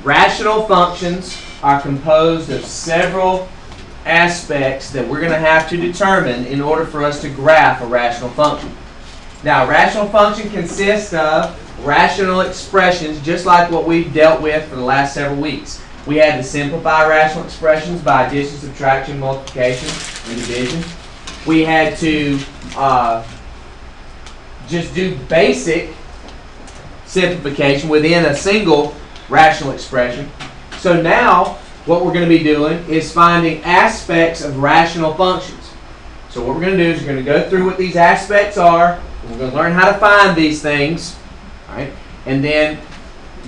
Rational functions are composed of several aspects that we're going to have to determine in order for us to graph a rational function. Now, a rational function consists of rational expressions, just like what we've dealt with for the last several weeks. We had to simplify rational expressions by addition, subtraction, multiplication, and division. We had to just do basic simplification within a single rational expression. So now, what we're going to be doing is finding aspects of rational functions. So what we're going to do is we're going to go through what these aspects are, and we're going to learn how to find these things, all right? And then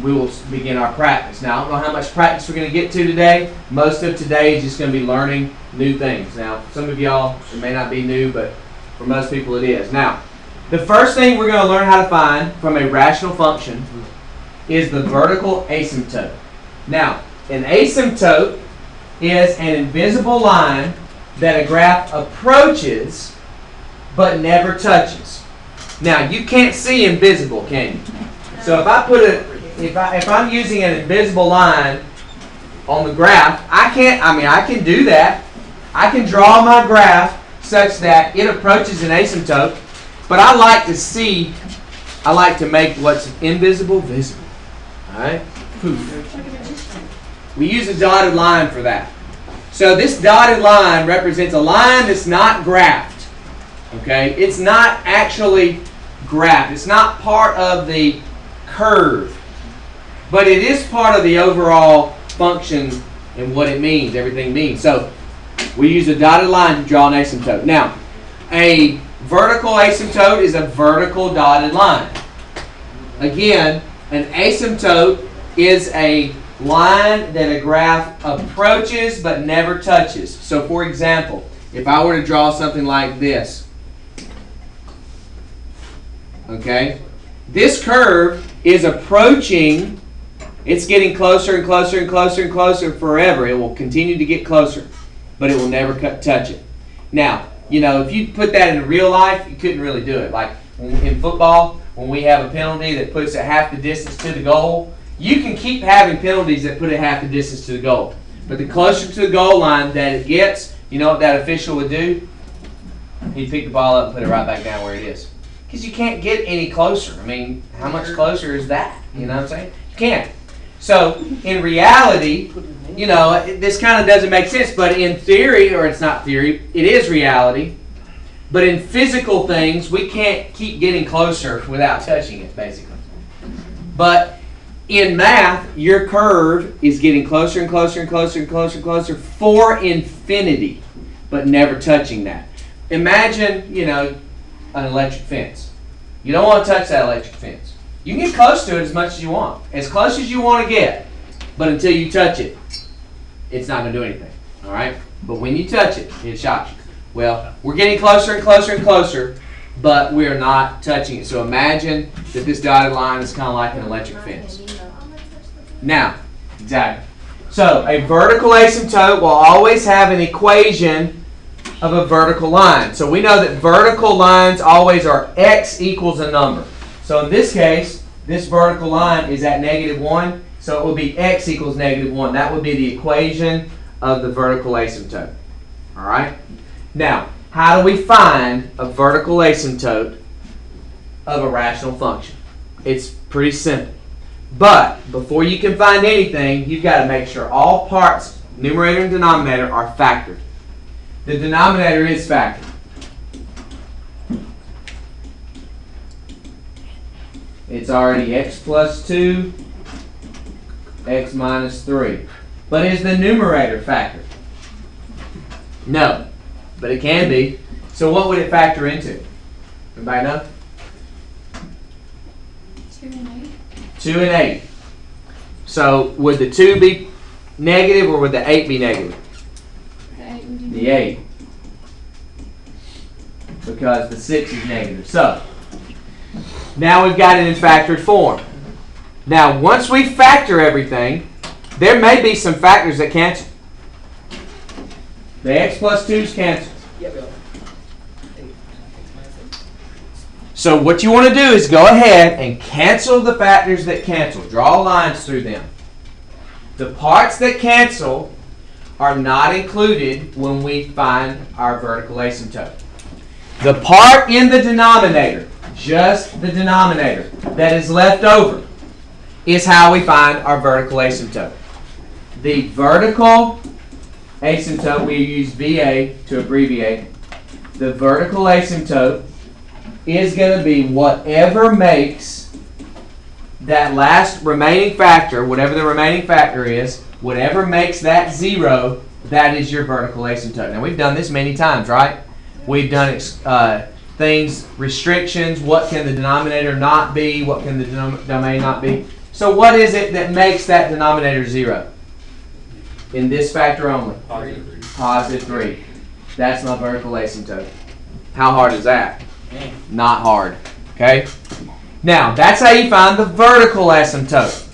we will begin our practice. Now, I don't know how much practice we're going to get to today. Most of today is just going to be learning new things. Now, some of y'all, it may not be new, but for most people it is. Now, the first thing we're going to learn how to find from a rational function is the vertical asymptote. Now, an asymptote is an invisible line that a graph approaches but never touches. Now, you can't see invisible, can you? So if I'm using an invisible line on the graph, I can do that. I can draw my graph such that it approaches an asymptote, but I like to make what's invisible visible. All right? We use a dotted line for that. So this dotted line represents a line that's not graphed. Okay? It's not actually graphed. It's not part of the curve. But it is part of the overall function and what it means, everything means. So we use a dotted line to draw an asymptote. Now, a vertical asymptote is a vertical dotted line. Again, an asymptote is a line that a graph approaches but never touches. So for example, if I were to draw something like this, okay, this curve is approaching, it's getting closer and closer and closer and closer forever. It will continue to get closer, but it will never touch it. Now, you know, if you put that in real life, you couldn't really do it. Like in football, when we have a penalty that puts it half the distance to the goal, you can keep having penalties that put it half the distance to the goal. But the closer to the goal line that it gets, you know what that official would do? He'd pick the ball up and put it right back down where it is. Because you can't get any closer. I mean, how much closer is that? You know what I'm saying? You can't. So, in reality, you know, this kind of doesn't make sense. But in theory, or it's not theory, it is reality. But in physical things, we can't keep getting closer without touching it, basically. But in math, your curve is getting closer and closer and closer and closer and closer for infinity, but never touching that. Imagine, you know, an electric fence. You don't want to touch that electric fence. You can get close to it as much as you want. As close as you want to get. But until you touch it, it's not going to do anything. All right? But when you touch it, it shocks you. Well, we're getting closer and closer and closer, but we're not touching it. So imagine that this dotted line is kind of like an electric fence. Now, exactly. So a vertical asymptote will always have an equation of a vertical line. So we know that vertical lines always are x equals a number. So in this case, this vertical line is at -1, so it will be x equals -1. That would be the equation of the vertical asymptote. All right? Now, how do we find a vertical asymptote of a rational function? It's pretty simple. But before you can find anything, you've got to make sure all parts, numerator and denominator, are factored. The denominator is factored. It's already x plus 2, x minus 3. But is the numerator factored? No, but it can be. So what would it factor into? Anybody know? 2 and 8. 2 and 8. So would the 2 be negative or would the 8 be negative? The 8. Because the 6 is negative. So now we've got it in factored form. Now once we factor everything, there may be some factors that cancel. The x plus 2's cancel. So what you want to do is go ahead and cancel the factors that cancel. Draw lines through them. The parts that cancel are not included when we find our vertical asymptote. The part in the denominator, just the denominator, that is left over is how we find our vertical asymptote. The vertical asymptote, we use VA to abbreviate. The vertical asymptote is going to be whatever makes that last remaining factor, whatever the remaining factor is, whatever makes that 0, that is your vertical asymptote. Now, we've done this many times, right? We've done things, restrictions, what can the denominator not be, what can the denominator not be. So what is it that makes that denominator 0? In this factor only? Positive 3. That's my vertical asymptote. How hard is that? Not hard. Okay? Now, that's how you find the vertical asymptote.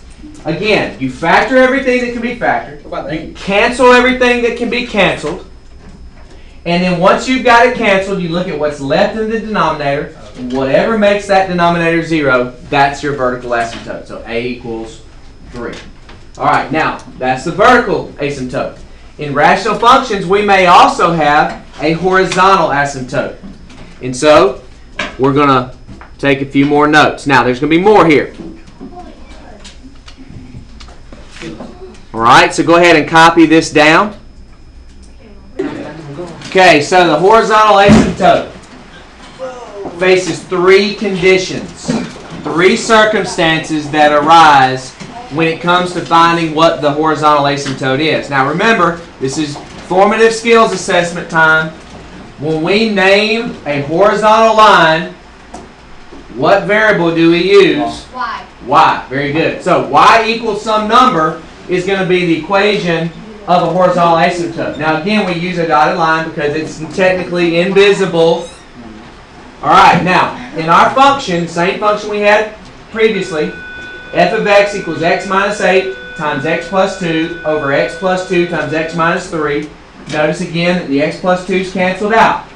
Again, you factor everything that can be factored. You cancel everything that can be canceled. And then once you've got it canceled, you look at what's left in the denominator. And whatever makes that denominator 0, that's your vertical asymptote. So A equals 3. All right, now, that's the vertical asymptote. In rational functions, we may also have a horizontal asymptote. And so, we're going to take a few more notes. Now, there's going to be more here. All right, so go ahead and copy this down. Okay, so the horizontal asymptote faces 3 conditions, 3 circumstances that arise when it comes to finding what the horizontal asymptote is. Now remember, this is formative skills assessment time. When we name a horizontal line, what variable do we use? Y. Y. Very good. So y equals some number is going to be the equation of a horizontal asymptote. Now again, we use a dotted line because it's technically invisible. All right, now in our function, same function we had previously, f of x equals x minus 8 times x plus 2 over x plus 2 times x minus 3. Notice again that the x plus 2 is canceled out.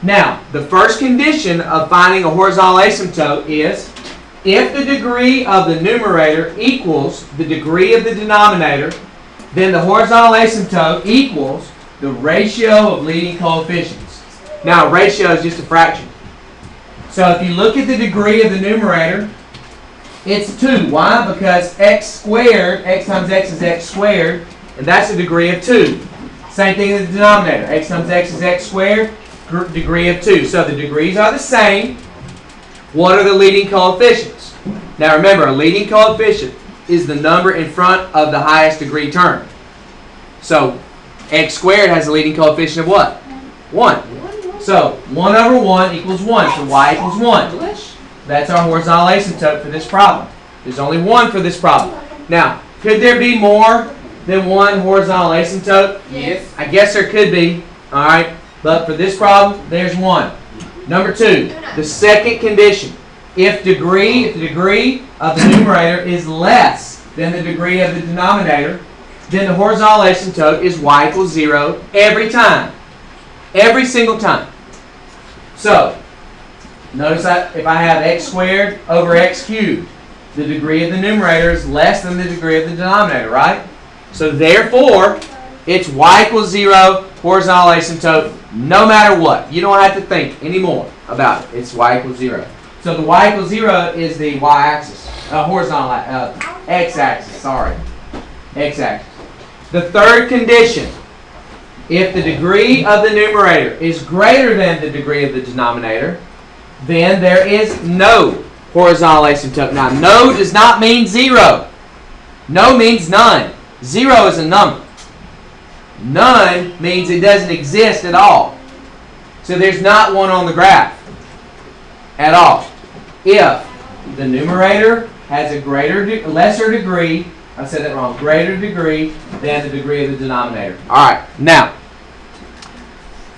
Now, the first condition of finding a horizontal asymptote is if the degree of the numerator equals the degree of the denominator, then the horizontal asymptote equals the ratio of leading coefficients. Now, a ratio is just a fraction. So if you look at the degree of the numerator, it's 2. Why? Because x squared, x times x is x squared, and that's a degree of 2. Same thing with the denominator. X times x is x squared, degree of 2. So the degrees are the same. What are the leading coefficients? Now remember, a leading coefficient is the number in front of the highest degree term. So x squared has a leading coefficient of what? 1. So 1 over 1 equals 1. So y equals 1. That's our horizontal asymptote for this problem. There's only 1 for this problem. Now, could there be more than 1 horizontal asymptote? Yes. I guess there could be. All right. But for this problem, there's 1. Number 2, the second condition. If the degree of the numerator is less than the degree of the denominator, then the horizontal asymptote is y equals 0 every time. Every single time. So, notice that if I have x squared over x cubed, the degree of the numerator is less than the degree of the denominator, right? So therefore, it's y equals 0, horizontal asymptote, no matter what. You don't have to think anymore about it. It's y equals 0. So the y equals 0 is the y-axis, horizontal, x-axis, sorry. X-axis. The third condition, if the degree of the numerator is greater than the degree of the denominator, then there is no horizontal asymptote. Now, no does not mean 0. No means none. 0 is a number. None means it doesn't exist at all. So there's not one on the graph at all. If the numerator has a lesser degree, I said that wrong, greater degree than the degree of the denominator. All right, now,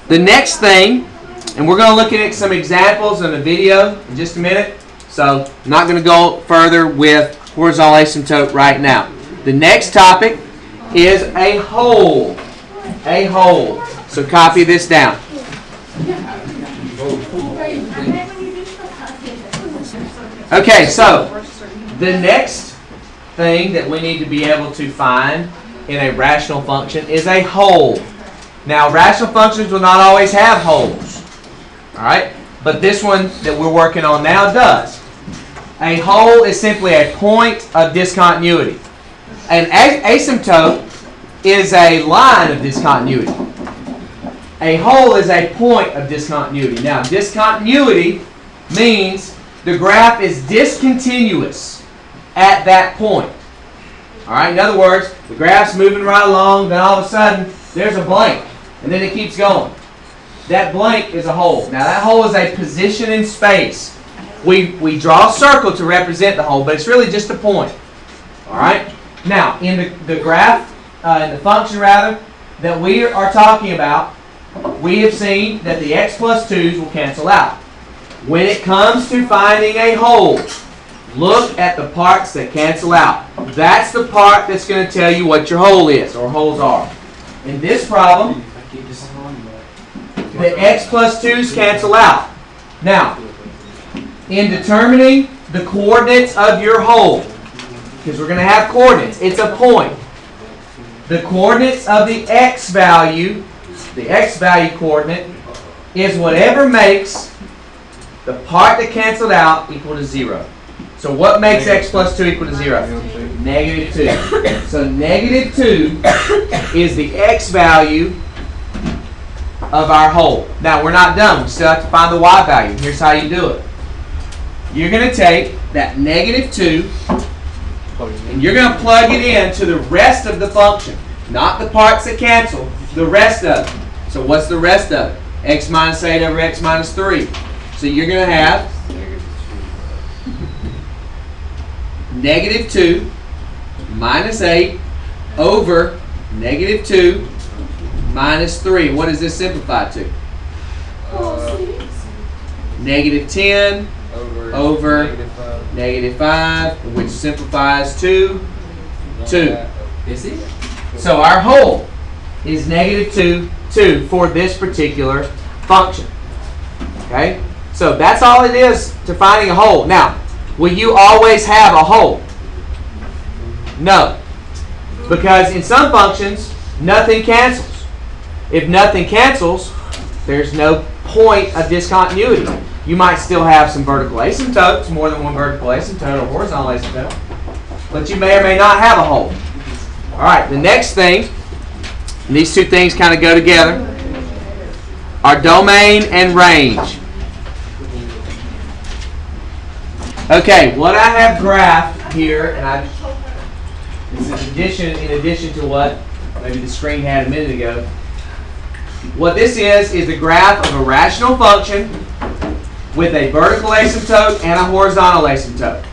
the next thing, and we're going to look at some examples in a video in just a minute, so I'm not going to go further with horizontal asymptote right now. The next topic is a hole. A hole. So copy this down. Okay, so the next thing that we need to be able to find in a rational function is a hole. Now, rational functions will not always have holes. All right? But this one that we're working on now does. A hole is simply a point of discontinuity. An asymptote is a line of discontinuity. A hole is a point of discontinuity. Now, discontinuity means the graph is discontinuous at that point. All right. In other words, the graph's moving right along, then all of a sudden there's a blank, and then it keeps going. That blank is a hole. Now, that hole is a position in space. We draw a circle to represent the hole, but it's really just a point. All right. Now, in the graph, in the function rather, that we are talking about, we have seen that the x plus 2's will cancel out. When it comes to finding a hole, look at the parts that cancel out. That's the part that's going to tell you what your hole is, or holes are. In this problem, the x plus 2's cancel out. Now, in determining the coordinates of your hole, because we're going to have coordinates, it's a point. The coordinates of the x value coordinate, is whatever makes the part that canceled out equal to 0. So what makes x plus 2 equal to 0? Negative 2. So negative 2 is the x value of our hole. Now, we're not done. We still have to find the y value. Here's how you do it. You're going to take that negative 2 and you're going to plug it into the rest of the function. Not the parts that cancel, the rest of it. So what's the rest of it? X minus 8 over x minus 3. So you're going to have negative 2 minus 8 over negative 2 minus 3. What does this simplify to? Negative 10 over negative 5, which simplifies to 2. Is it? So our hole is negative 2 for this particular function. Okay? So that's all it is to finding a hole. Now, will you always have a hole? No. Because in some functions, nothing cancels. If nothing cancels, there's no point of discontinuity. You might still have some vertical asymptotes, more than one vertical asymptote or horizontal asymptote, but you may or may not have a hole. All right, the next thing, and these two things kind of go together, are domain and range. Okay, what I have graphed here, and this is in addition to what maybe the screen had a minute ago. What this is the graph of a rational function with a vertical asymptote and a horizontal asymptote.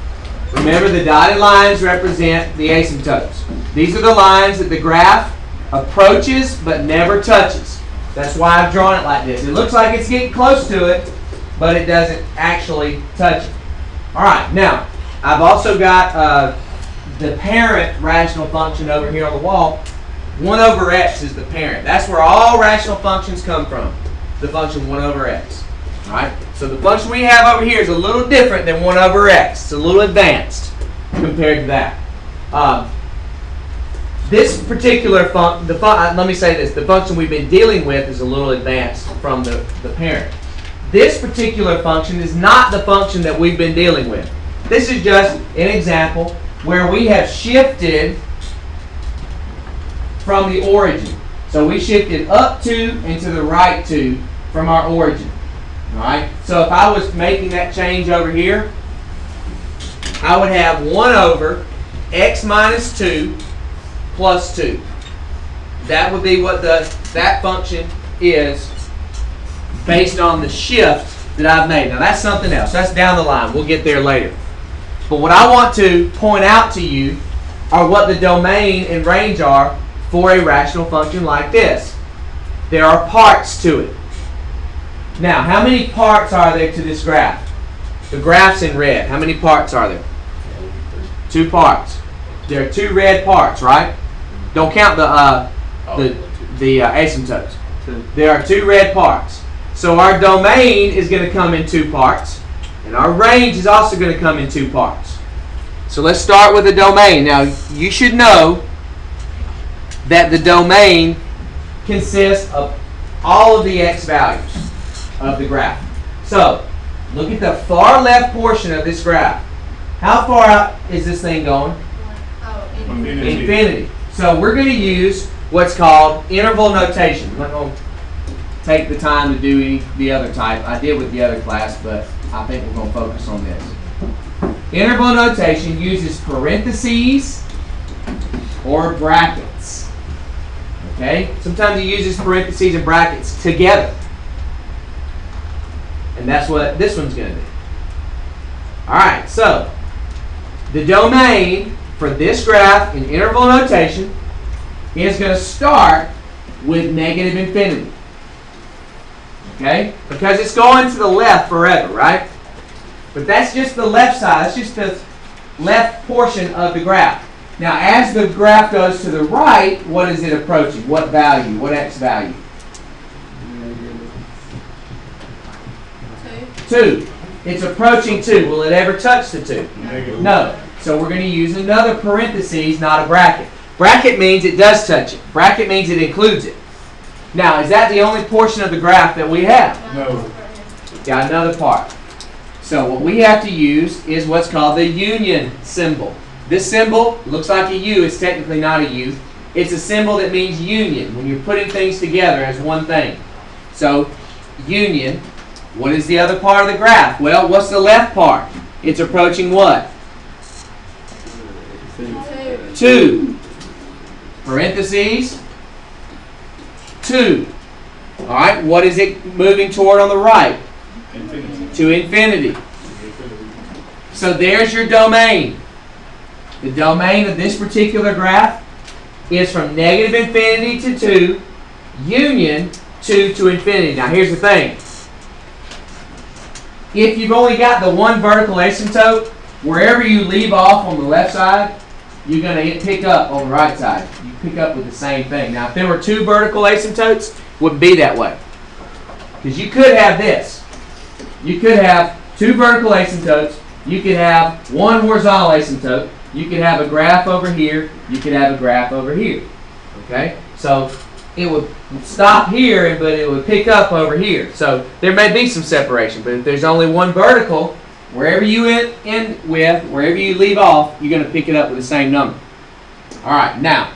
Remember, the dotted lines represent the asymptotes. These are the lines that the graph approaches but never touches. That's why I've drawn it like this. It looks like it's getting close to it, but it doesn't actually touch it. All right, now, I've also got the parent rational function over here on the wall. 1 over x is the parent. That's where all rational functions come from, the function 1 over x. All right? So the function we have over here is a little different than 1 over x. It's a little advanced compared to that. This particular let me say this, the function we've been dealing with is a little advanced from the parent. This particular function is not the function that we've been dealing with. This is just an example where we have shifted from the origin. So we shifted up 2 and to the right 2 from our origin. All right? So if I was making that change over here, I would have 1 over x minus 2 plus 2. That would be what that function is based on the shift that I've made. Now that's something else. That's down the line. We'll get there later. But what I want to point out to you are what the domain and range are for a rational function like this. There are parts to it. Now, how many parts are there to this graph? The graph's in red. How many parts are there? 2 parts. There are 2 red parts, right? Don't count the asymptotes. There are 2 red parts. So our domain is going to come in 2 parts, And our range is also going to come in two parts. So let's start with the domain. Now, you should know that the domain consists of all of the x values of the graph. So, look at the far left portion of this graph. How far out is this thing going? Infinity. So we're going to use what's called interval notation. I'm not going to take the time to do the other type. I did with the other class, but I think we're going to focus on this. Interval notation uses parentheses or brackets. Okay? Sometimes it uses parentheses and brackets together. And that's what this one's going to do. Alright, so the domain for this graph in interval notation is going to start with negative infinity. Okay? Because it's going to the left forever, right? But that's just the left side. That's just the left portion of the graph. Now, as the graph goes to the right, what is it approaching? What value? What x value? 2. It's approaching 2. Will it ever touch the 2? Negative. No. So we're going to use another parentheses, not a bracket. Bracket means it does touch it. Bracket means it includes it. Now, is that the only portion of the graph that we have? No. Got another part. So what we have to use is what's called the union symbol. This symbol looks like a U. It's technically not a U. It's a symbol that means union, when you're putting things together as one thing. So, union. What is the other part of the graph? Well, what's the left part? It's approaching what? 2. Parentheses. 2. Alright, what is it moving toward on the right? Infinity. To infinity. So there's your domain. The domain of this particular graph is from negative infinity to 2, union 2 to infinity. Now here's the thing. If you've only got the one vertical asymptote, wherever you leave off on the left side, you're going to pick up on the right side. You pick up with the same thing. Now if there were 2 vertical asymptotes, it wouldn't be that way. Because you could have this. You could have 2 vertical asymptotes. You could have 1 horizontal asymptote. You could have a graph over here. You could have a graph over here. Okay? So it would stop here, but it would pick up over here. So there may be some separation. But if there's only one vertical, wherever you end with, wherever you leave off, you're going to pick it up with the same number. All right. Now,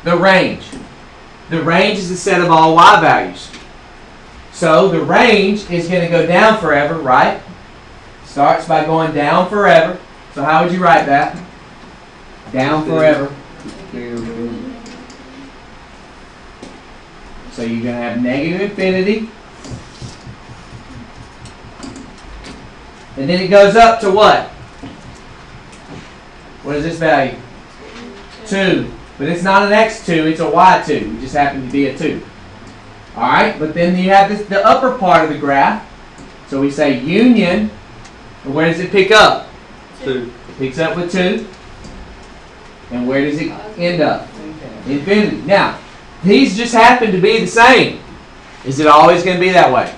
the range. The range is the set of all y values. So the range is going to go down forever, right? Starts by going down forever. So how would you write that? Down forever. So you're going to have negative infinity. And then it goes up to what? What is this value? 2. But it's not an x2, it's a y2. It just happens to be a 2. Alright, but then you have this, the upper part of the graph. So we say union. And where does it pick up? 2. It picks up with 2. And where does it end up? Infinity. Now, these just happen to be the same. Is it always going to be that way?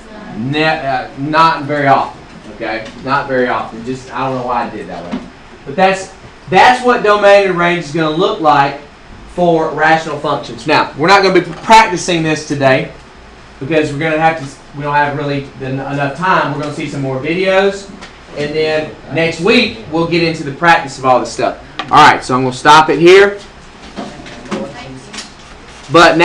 Not very often. Okay? Not very often. Just, I don't know why I did that way. But that's what domain and range is going to look like for rational functions. Now, we're not going to be practicing this today because we don't have really enough time. We're going to see some more videos. And then next week, we'll get into the practice of all this stuff. All right, so I'm going to stop it here. But